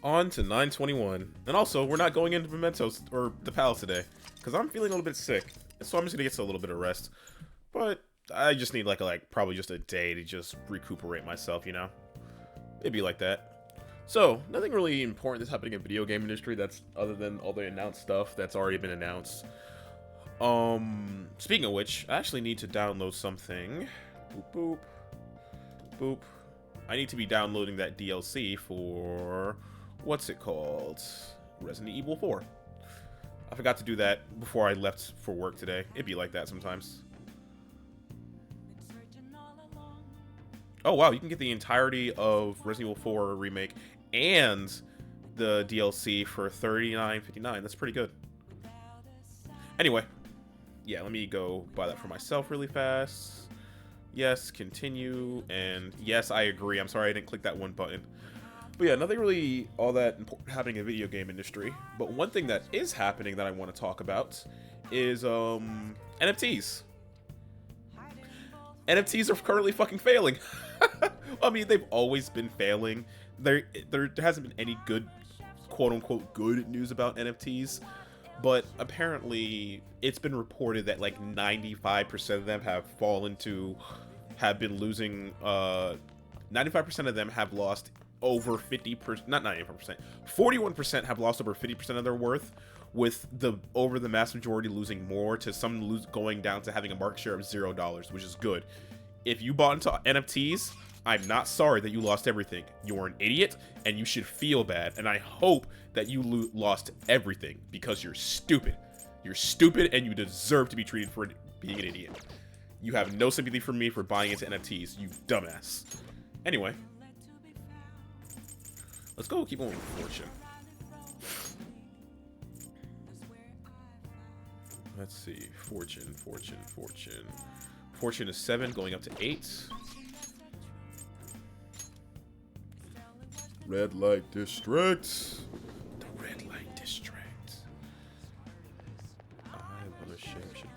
On to 921. And also, we're not going into Mementos or the Palace today, because I'm feeling a little bit sick. So I'm just gonna get to a little bit of rest. But I just need like probably just a day to just recuperate myself, you know? Maybe like that. So, nothing really important that's happening in video game industry that's other than all the announced stuff that's already been announced. Speaking of which, I actually need to download something. Boop boop. Boop. I need to be downloading that DLC for what's it called? Resident Evil 4. I forgot to do that before I left for work today. It'd be like that sometimes. Oh wow, you can get the entirety of Resident Evil 4 remake and the DLC for $39.59. That's pretty good. Anyway, yeah, let me go buy that for myself really fast. Yes, continue, and yes, I agree. I'm sorry I didn't click that one button. But yeah, nothing really all that important happening in the video game industry. But one thing that is happening that I want to talk about is NFTs. NFTs are currently fucking failing. I mean, they've always been failing. There hasn't been any good, quote-unquote, good news about NFTs. But apparently, it's been reported that like 95% of them have been losing, 95% of them have lost over 50%, not 95%, 41% have lost over 50% of their worth, with the mass majority losing more, to some going down to having a market share of $0, which is good. If you bought into NFTs, I'm not sorry that you lost everything. You're an idiot, and you should feel bad, and I hope that you lost everything, because you're stupid. You're stupid, and you deserve to be treated for being an idiot. You have no sympathy for me for buying into NFTs, you dumbass. Anyway. Let's go keep going with Fortune. Let's see. Fortune. Fortune is 7, going up to 8. Red Light District. The Red Light District. I wanna share shit.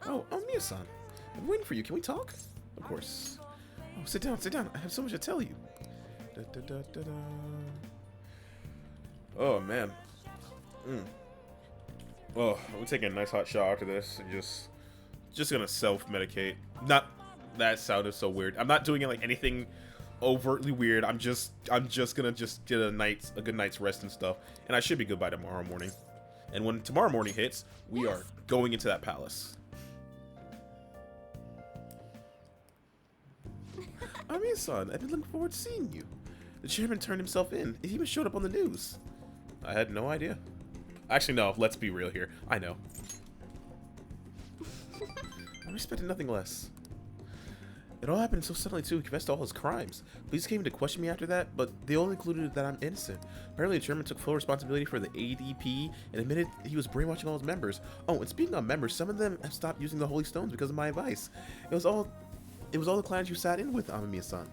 Oh, Mia-san. I'm waiting for you. Can we talk? Of course. Oh, sit down, sit down. I have so much to tell you. Da, da, da, da. Oh man. Oh, I'm taking a nice hot shower after this and just gonna self-medicate. Not that sounded so weird. I'm not doing it like anything overtly weird. I'm just gonna get a good night's rest and stuff, and I should be good by tomorrow morning. And when tomorrow morning hits, we are going into that palace. Ami-san, I've been looking forward to seeing you. The chairman turned himself in. He even showed up on the news. I had no idea. Actually, no. Let's be real here. I know. I expected nothing less. It all happened so suddenly, too. He confessed to all his crimes. Police came to question me after that, but they all concluded that I'm innocent. Apparently, the chairman took full responsibility for the ADP and admitted he was brainwashing all his members. Oh, and speaking of members, some of them have stopped using the Holy Stones because of my advice. It was all the clans you sat in with, Amamiya-san.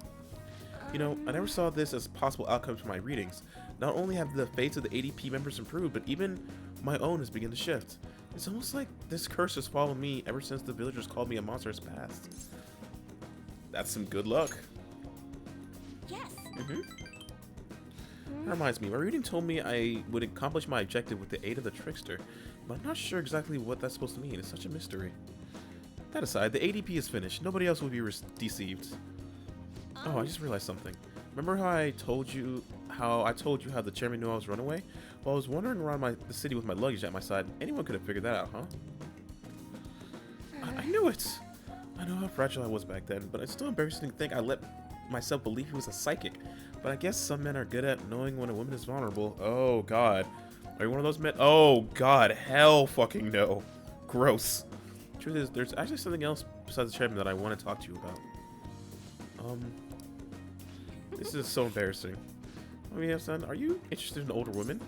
You know, I never saw this as possible outcomes from my readings. Not only have the fates of the ADP members improved, but even my own has begun to shift. It's almost like this curse has followed me ever since the villagers called me a monster has passed. That's some good luck. Yes. That reminds me, my reading told me I would accomplish my objective with the aid of the trickster, but I'm not sure exactly what that's supposed to mean. It's such a mystery. That aside, the ADP is finished. Nobody else will be deceived. Oh, I just realized something. Remember how I told you how the chairman knew I was runaway? Well, I was wandering around the city with my luggage at my side. Anyone could have figured that out, huh? I knew it! I know how fragile I was back then, but it's still embarrassing to think I let myself believe he was a psychic. But I guess some men are good at knowing when a woman is vulnerable. Oh, God. Are you one of those men? Oh, God. Hell fucking no. Gross. Truth is, there's actually something else besides the chairman that I want to talk to you about. This is so embarrassing. Oh yeah, son, are you interested in older women?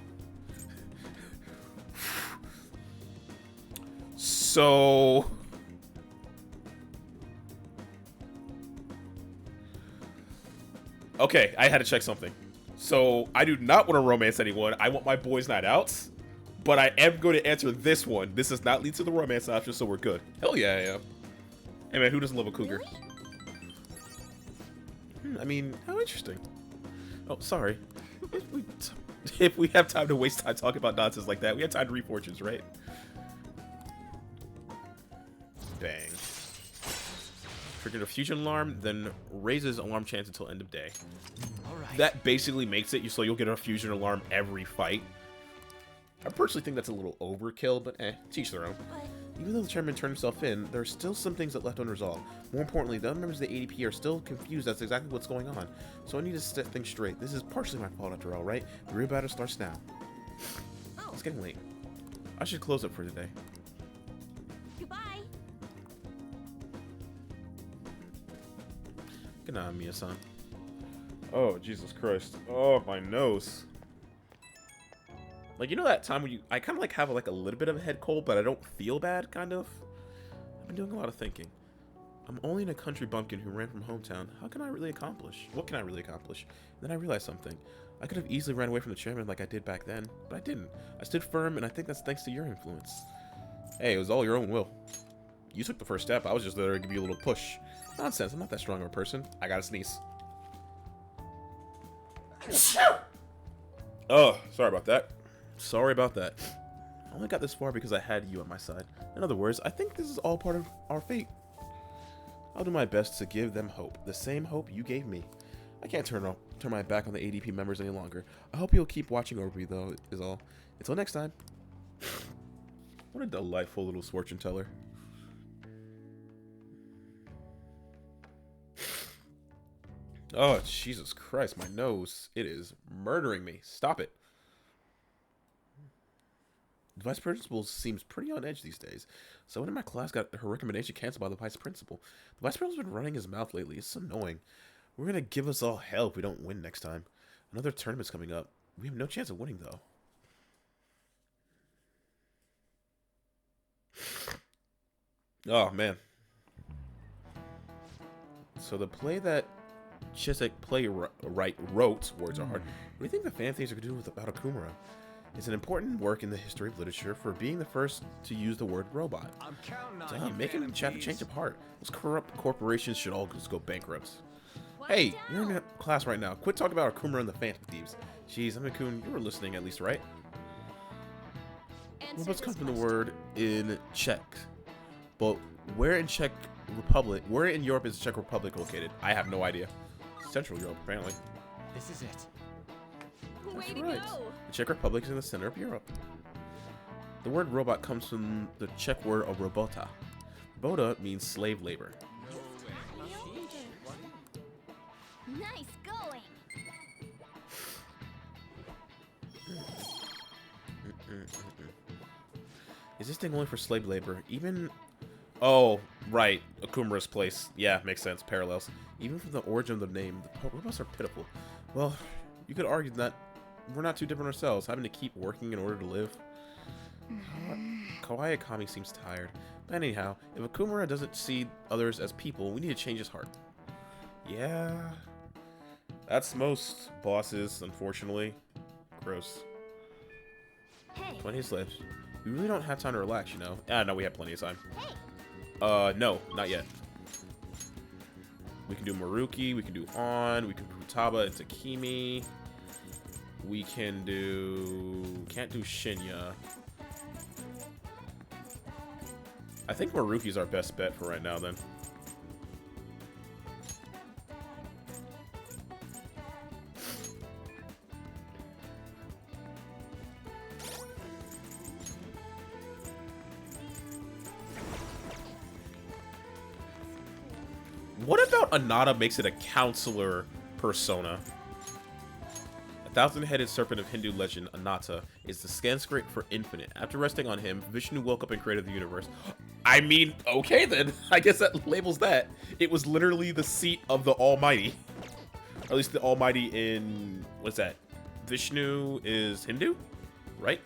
So... Okay, I had to check something. So, I do not want to romance anyone. I want my boys' night out. But I am going to answer this one. This does not lead to the romance option, so we're good. Hell yeah, I am. Hey man, who doesn't love a cougar? Really? I mean, how interesting. Oh, sorry. If we have time to waste time talking about nonsense like that, we have time to read fortunes, right? Bang. Triggered a fusion alarm, then raises alarm chance until end of day. Alright. That basically makes it so you'll get a fusion alarm every fight. I personally think that's a little overkill, but teach their own. But Even though the chairman turned himself in, there are still some things that left unresolved. More importantly, the other members of the ADP are still confused as to exactly what's going on. So I need to set things straight. This is partially my fault after all, right? The real battle starts now. oh, It's getting late. I should close up for today. goodbye. Good night, Mia-san. Oh, Jesus Christ. Oh, my nose. Like, you know that time when I kind of like have like a little bit of a head cold, but I don't feel bad, kind of? I've been doing a lot of thinking. I'm only in a country bumpkin who ran from hometown. How can I really accomplish? What can I really accomplish? And then I realized something. I could have easily ran away from the chairman like I did back then, but I didn't. I stood firm, and I think that's thanks to your influence. Hey, it was all your own will. You took the first step. I was just there to give you a little push. Nonsense. I'm not that strong of a person. I gotta sneeze. Oh, sorry about that. Sorry about that. I only got this far because I had you on my side. In other words, I think this is all part of our fate. I'll do my best to give them hope. The same hope you gave me. I can't turn my back on the ADP members any longer. I hope you'll keep watching over me, though, is all. Until next time. What a delightful little fortune teller. Oh, Jesus Christ, my nose. It is murdering me. Stop it. The vice principal seems pretty on edge these days. Someone in my class got her recommendation canceled by the vice principal. The vice principal's been running his mouth lately. It's annoying. We're gonna give us all hell if we don't win next time. Another tournament's coming up. We have no chance of winning, though. Oh, man. So the play that Chisek playwright wrote, words are hard. What do you think the fan things are going to do about Okumura? It's an important work in the history of literature for being the first to use the word robot. I'm counting on you, Make him man, have a please. change of heart. Those corrupt corporations should all just go bankrupt. Hey, you're in class right now. Quit talking about Okumura and the Phantom Thieves. Jeez, Amakun, you were listening at least, right? Robots come from the word in Czech. But where in Europe is the Czech Republic located? I have no idea. Central Europe, apparently. This is it. Way That's to right. go. The Czech Republic is in the center of Europe. The word robot comes from the Czech word of robota. Robota means slave labor. Nice going. Is this thing only for slave labor? Even... Oh, right. Okumura's place. Yeah, makes sense. Parallels. Even from the origin of the name, the robots are pitiful. Well, you could argue that we're not too different ourselves, having to keep working in order to live. Kawaii Akami seems tired. But anyhow, if Okumura doesn't see others as people, we need to change his heart. Yeah... That's most bosses, unfortunately. Gross. Hey. 20 slaves. We really don't have time to relax, you know. Ah, no, we have plenty of time. Hey. No, not yet. We can do Maruki, we can do On, we can do Futaba and Takimi. We can do... Can't do Shinya. I think Maruki's our best bet for right now, then. What about Anata makes it a counselor persona? A thousand-headed serpent of Hindu legend, Anata, is the Sanskrit for infinite. After resting on him, Vishnu woke up and created the universe. I mean, okay then. I guess that labels that. It was literally the seat of the Almighty. Or at least the Almighty in... What's that? Vishnu is Hindu? Right?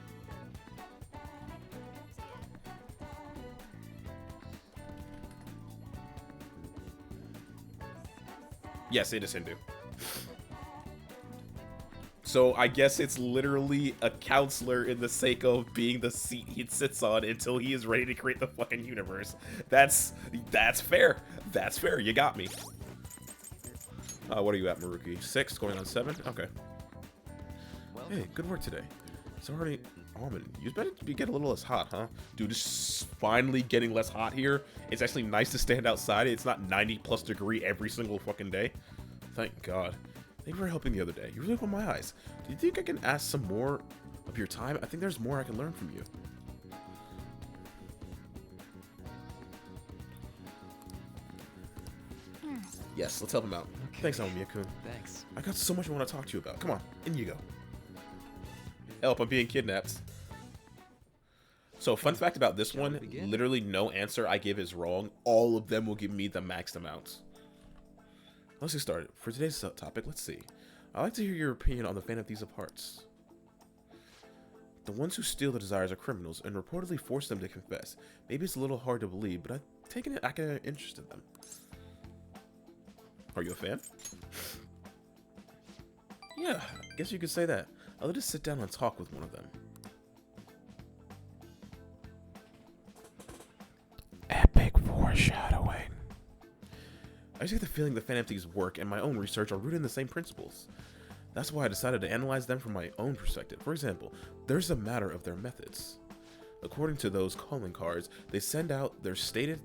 Yes, it is Hindu. So I guess it's literally a counselor in the sake of being the seat he sits on until he is ready to create the fucking universe. That's fair. That's fair. You got me. What are you at, Maruki? 6, going on 7? Okay. Well, Hey, good work today. It's already... Almond, you better be getting a little less hot, huh? Dude, it's finally getting less hot here. It's actually nice to stand outside. It's not 90+ degree every single fucking day. Thank God. Thank you for helping the other day. You really opened my eyes. Do you think I can ask some more of your time? I think there's more I can learn from you. Yes, let's help him out. Okay. Thanks, Naomi-kun. thanks. I got so much I want to talk to you about. Come on, in you go. Help, I'm being kidnapped. So, fun fact about this one, literally no answer I give is wrong. All of them will give me the maxed amount. Let's get started. For today's topic, let's see. I'd like to hear your opinion on the Phantom Thieves of Hearts. The ones who steal the desires are criminals and reportedly force them to confess. Maybe it's a little hard to believe, but I've taken an academic interest in them. Are you a fan? Yeah, I guess you could say that. I'll just sit down and talk with one of them. Epic foreshadowing. I just get the feeling the Phantom Thieves' work and my own research are rooted in the same principles. That's why I decided to analyze them from my own perspective. For example, there's a matter of their methods. According to those calling cards, they send out their stated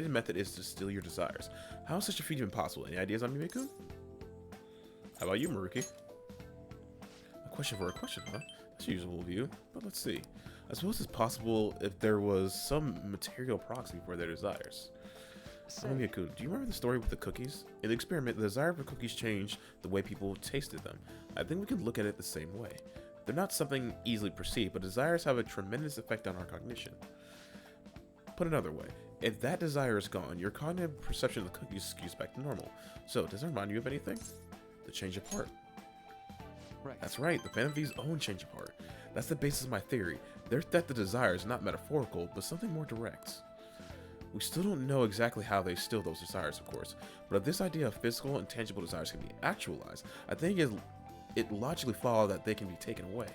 method is to steal your desires. How is such a feat even possible? Any ideas on Mimikun? How about you, Maruki? A question for a question, huh? That's a usable view, but let's see. I suppose it's possible if there was some material proxy for their desires. Mimikun, do you remember the story with the cookies? In the experiment, the desire for cookies changed the way people tasted them. I think we can look at it the same way. They're not something easily perceived, but desires have a tremendous effect on our cognition. Put another way, if that desire is gone, your cognitive perception of the cookies skews back to normal. So, does it remind you of anything? The change of heart. Right. That's right, the Phantom Thieves' own change of heart. That's the basis of my theory. Their theft of desire is not metaphorical, but something more direct. We still don't know exactly how they steal those desires, of course, but if this idea of physical and tangible desires can be actualized, I think it logically follows that they can be taken away.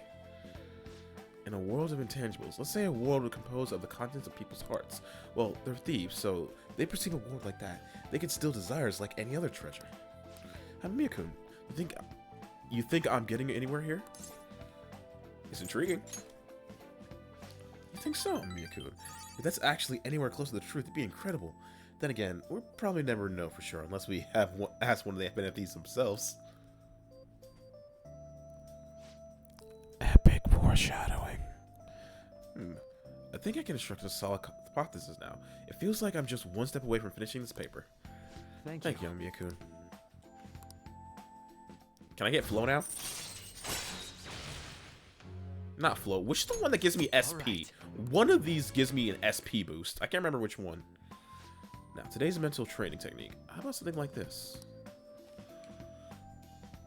In a world of intangibles, let's say a world composed of the contents of people's hearts. Well, they're thieves, so they perceive a world like that. They can steal desires like any other treasure. Mimikun, you think I'm getting anywhere here? It's intriguing. You think so, Mimikun? If that's actually anywhere close to the truth, it'd be incredible. Then again, we'll probably never know for sure unless we ask one of the NFTs themselves. Epic foreshadowing. I think I can construct a solid hypothesis now. It feels like I'm just one step away from finishing this paper. Thank you, Mimikun. Can I get flow now? Not flow. Which is the one that gives me SP? Right. One of these gives me an SP boost. I can't remember which one. Now, today's mental training technique. How about something like this?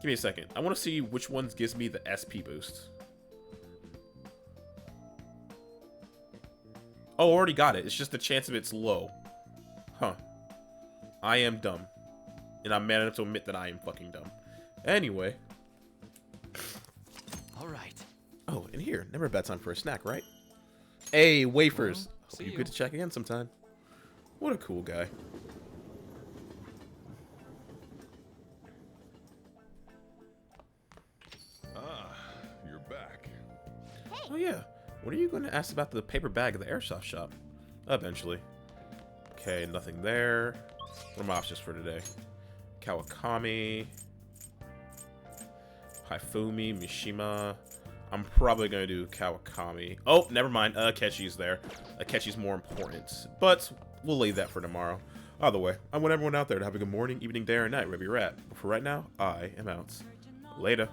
Give me a second. I want to see which one gives me the SP boost. Oh, already got it. It's just the chance of it's low. Huh. I am dumb. And I'm man enough to admit that I am fucking dumb. Anyway. Alright. Oh, and here. Never a bad time for a snack, right? Hey, wafers. Well, Hope see you you. get to check again sometime. What a cool guy. Ah, you're back. Oh yeah. When are you going to ask about the paper bag at the airsoft shop? Eventually. Okay, nothing there. What are my options for today? Kawakami. Haifumi, Mishima. I'm probably going to do Kawakami. Oh, never mind. Akechi's there. Akechi's more important. But we'll leave that for tomorrow. Either way, I want everyone out there to have a good morning, evening, day, or night, wherever you're at. But for right now, I am out. Later.